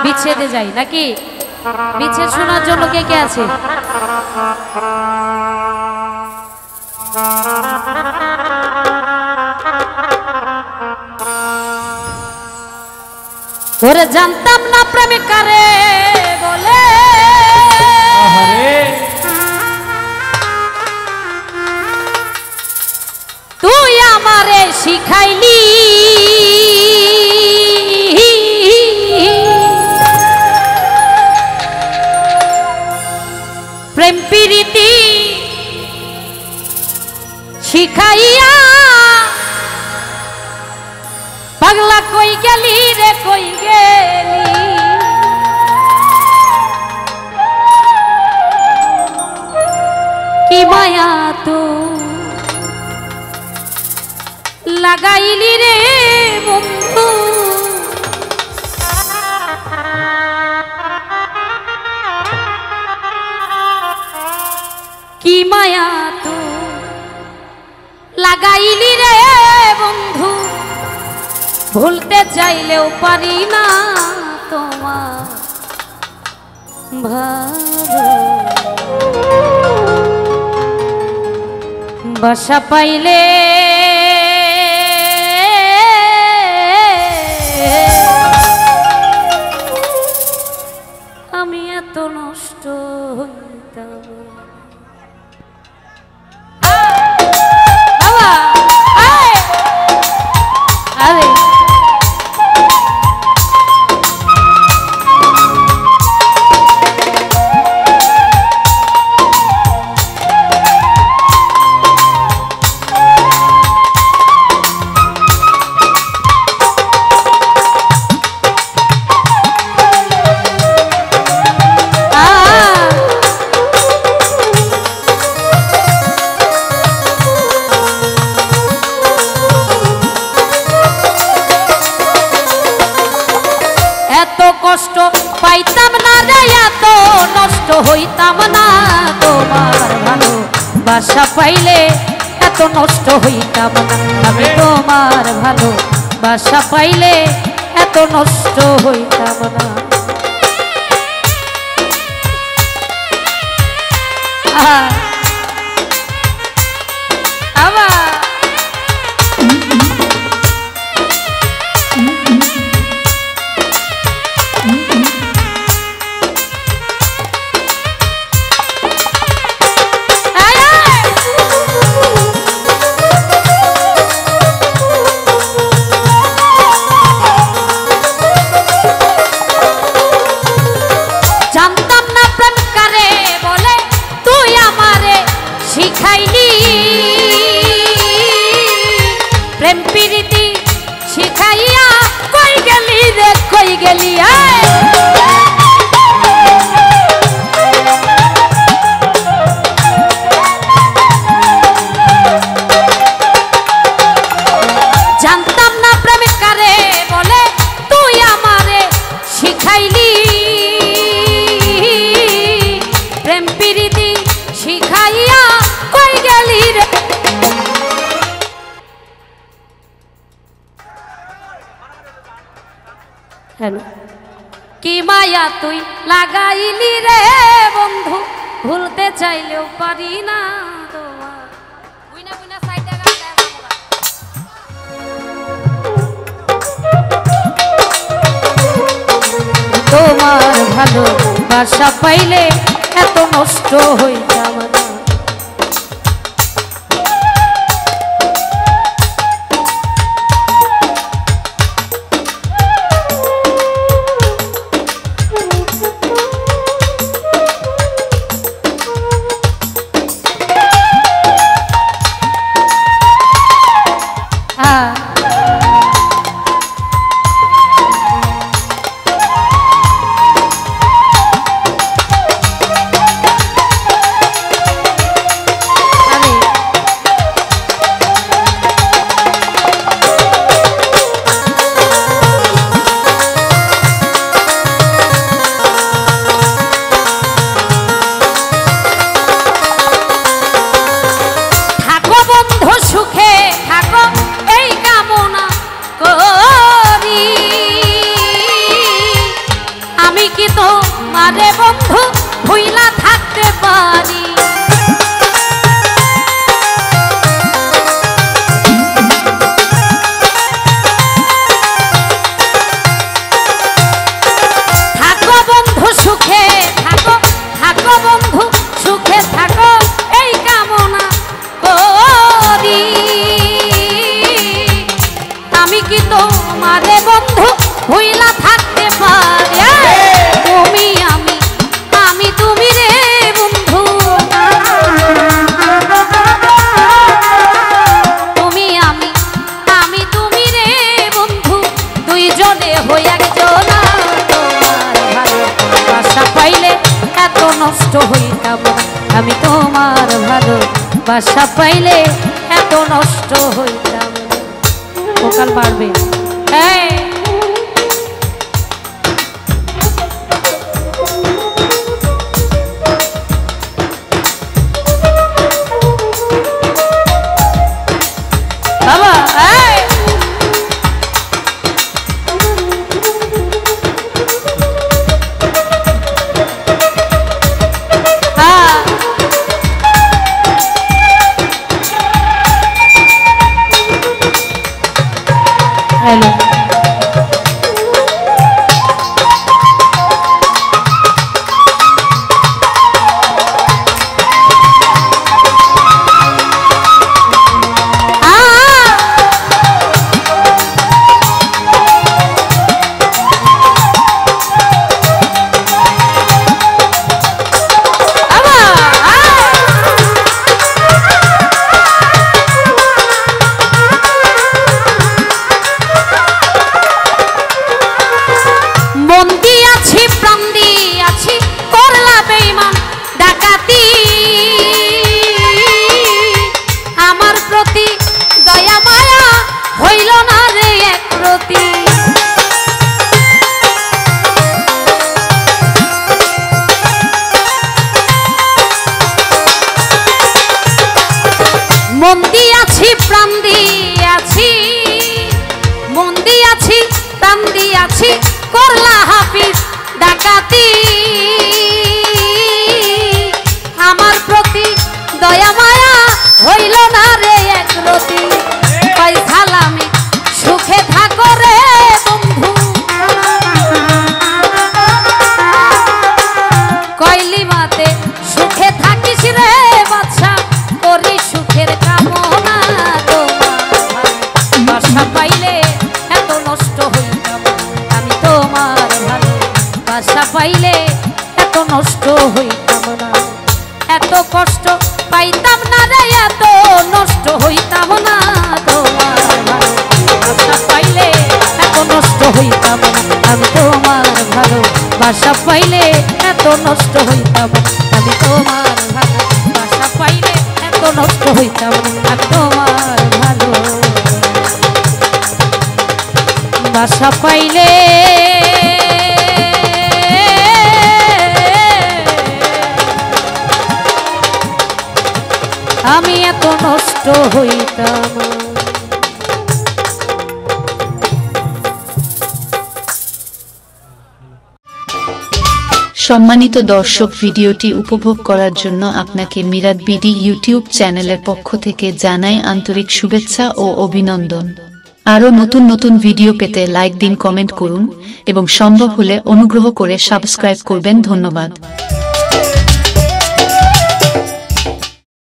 বিচ্ছেদে যাই নাকি? বিচ্ছেদ শোনার জন্য কে কে আছে? ওরে জানতাম না প্রেমিকারে বলে তুই আমারে শিখাইলি প্রেম প্রীতি শিখাইয়া পাগলা কই গেলি রে কই গেলি কি মায়া তো লাগাইলি রে বন্ধু কি মায়া তো লাগাইলি রে বন্ধু ভুলতে চাইলেও পারি না তোমার ভালো বাসা পাইলে আমি এত নষ্ট হইতাম আরে কষ্ট পাইতাম না রে এত নষ্ট হইতাম না তোমার ভালো বাসা পাইলে এত নষ্ট হইতাম না আমি তোমার ভালো বাসা পাইলে এত নষ্ট হইতাম না শিখাইলি প্রেম প্রীতি শিখাইয়া কই গেলি রে কই গেলি জানতাম না প্রেমিকারে বলে তুই আমারে শিখাইলি প্রেম প্রীতি শিখাইয়া কই গেলি রে হ্যালো কি মায়া তুই লাগাইলি রে বন্ধু ভুলতে চাইলেও পারি না তোমার ভালো বাসা পাইলে এত নষ্ট হইতাম না তোমারে বন্ধু ভুইলা থাকতে পারি। থাকো বন্ধু সুখে থাকো, থাকো বন্ধু সুখে থাকো এই কামনা করি। আমি কি তোমারে বন্ধু ভুইলা থাকতে পারি? তুমি আমি তুমি রে বন্ধু, তুমি আমি তুমি রে বন্ধু, দুইজনে হই একজন। তোমার ভালোবাসা পাইলে এত নষ্ট হইতাম না, আমি তোমার ভালোবাসা পাইলে এত নষ্ট হইতাম না। ভোকাল পারবে বাবা। হ্যালো মন দিয়াছি প্রাণ দিয়াছি, মন দিয়াছি প্রাণ দিয়াছি, করলা হাফিজ ডাকাতি। আমার প্রতি দয়া মায়া হইল না রে একরতি। পয়সালামি সুখে থাকো রে বন্ধু, কইলি মাতে সুখে থাকিস রে বাচ্চা, করি সুখের কামনা। তোমার ভালোবাসা পাইলে এত নষ্ট হইতাম, আমি তোমার ভালোবাসা পাইলে এত নষ্ট হইতাম না। এত কষ্ট পাইতাম না রে, এত নষ্ট হইতাম না। তোমার ভালোবাসা পাইলে এত নষ্ট হইতাম না, আমি তোমার ভালোবাসা পাইলে এত নষ্ট হইতাম না। আমি তোমার ভালোবাসা পাইলে এত নষ্ট হইতাম না, আমি তোমার ভালোবাসা পাইলে আমি এত নষ্ট হইতাম। সম্মানিত দর্শক, ভিডিওটি উপভোগ করার জন্য আপনাকে মিরাত বিডি ইউটিউব চ্যানেলের পক্ষ থেকে জানাই আন্তরিক শুভেচ্ছা ও অভিনন্দন। আরও নতুন নতুন ভিডিও পেতে লাইক দিন, কমেন্ট করুন এবং সম্ভব হলে অনুগ্রহ করে সাবস্ক্রাইব করবেন। ধন্যবাদ।